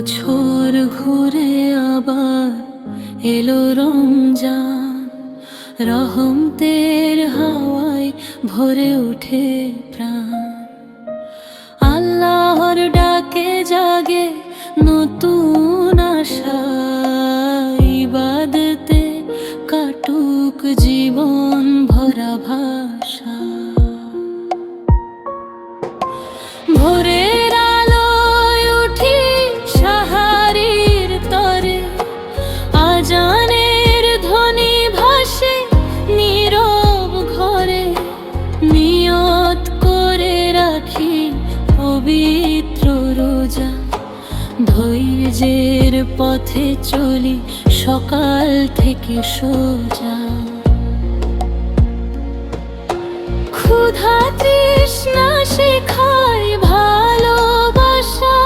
বছর ঘুরে আবার এলো রমজান, রহমতের হাওয়ায় ভরে ওঠে প্রাণ। আল্লাহর ডাকে জাগে নতুন আশা, ইবাদতে কাটুক জীবন ভরা ভাষা। ভোরের আলোয় উঠি সাহারির তরে, আজানের ধ্বনি ভাসে নীরব ঘরে। নিয়ত করে রাখি পবিত্র রোজা, ধৈর্যের পথে চলি সকাল থেকে সোজা। ক্ষুধা তৃষ্ণা শেখায় ভালোবাসা,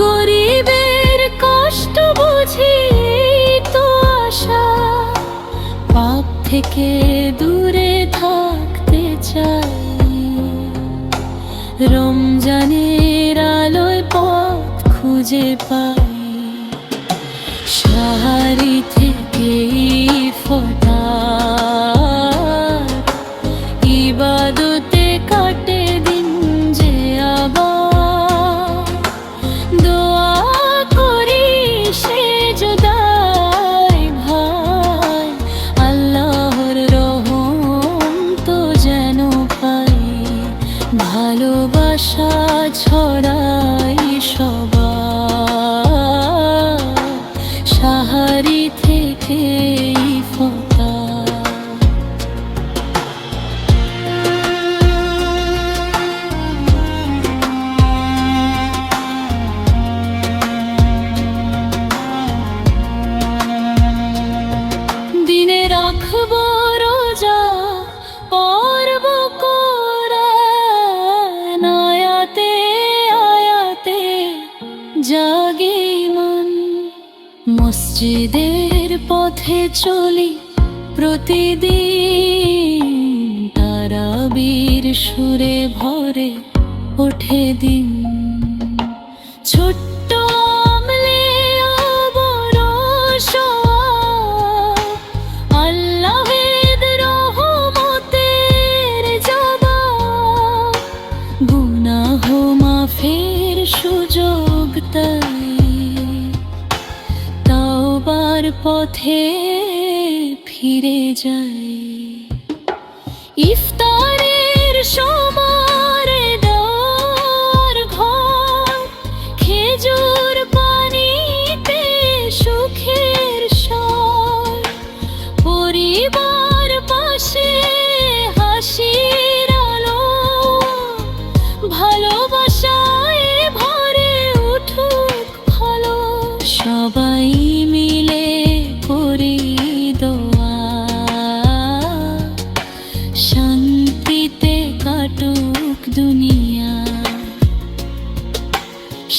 গরিবের কষ্ট বুঝি তো আশা। পাপ থেকে দূরে থাকতে চাই, রমজানের আলোয় পথ খুঁজে পাই। সাহারি থেকে ইফতার, ইবাদতে কাটে দিন যে আবার। দোয়া করি সেজদায় ভাই, আল্লাহর রহম তো যেন পাই। ভালোবাসা ছড়াই সবার, সাহারি থেকে ইফতার। দিনে রাখবো রোজা, পড়ব কোরআন, আয়াতে আয়াতে জাগে মন। মসজিদের পথে চলি প্রতিদিন, তারাবির সুরে ভরে ওঠে দিন। ছোট্ট আমলেও বড় সওয়াব, আল্লাহের রহমতের জবাব। গুনাহ মাফের সুযোগ তাই, তাওবার পথে ফিরে যাই। ইফতারের সময় দেওয়ার ঘর, খেজুর পানিতে সুখের স্বর। পরিবার পাশে হাসির আলো, ভালোবাসায় ভরে উঠুক ভালো। সবাই মিলে করি দোয়া, শান্তিতে কাটুক দুনিয়া।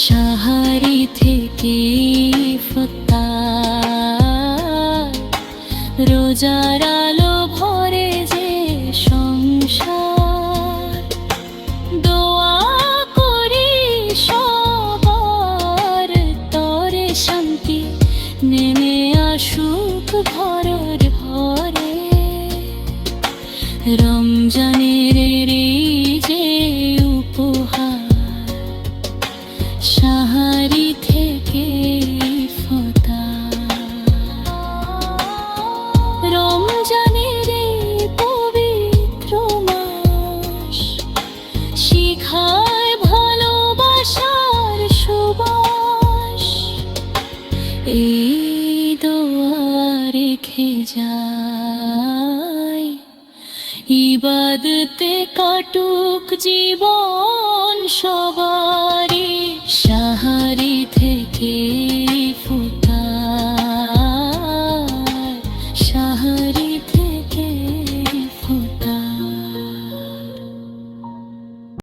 সাহারি থেকে ইফতার, রোজার আলো ভরে যে সংসার। দোয়া করি সবার তরে, শান্তি নেমে আসুক ঘরের ঘরে। রমজানের এই যে উপহার, সাহারি থেকে ইফতার। রমজানের এই পবিত্র মাস শিখায় ভালোবাসার সুবাস। এই দোয়া রেখে যাই, ইবাদতে কাটুক জীবন সবারই, সাহারি থেকে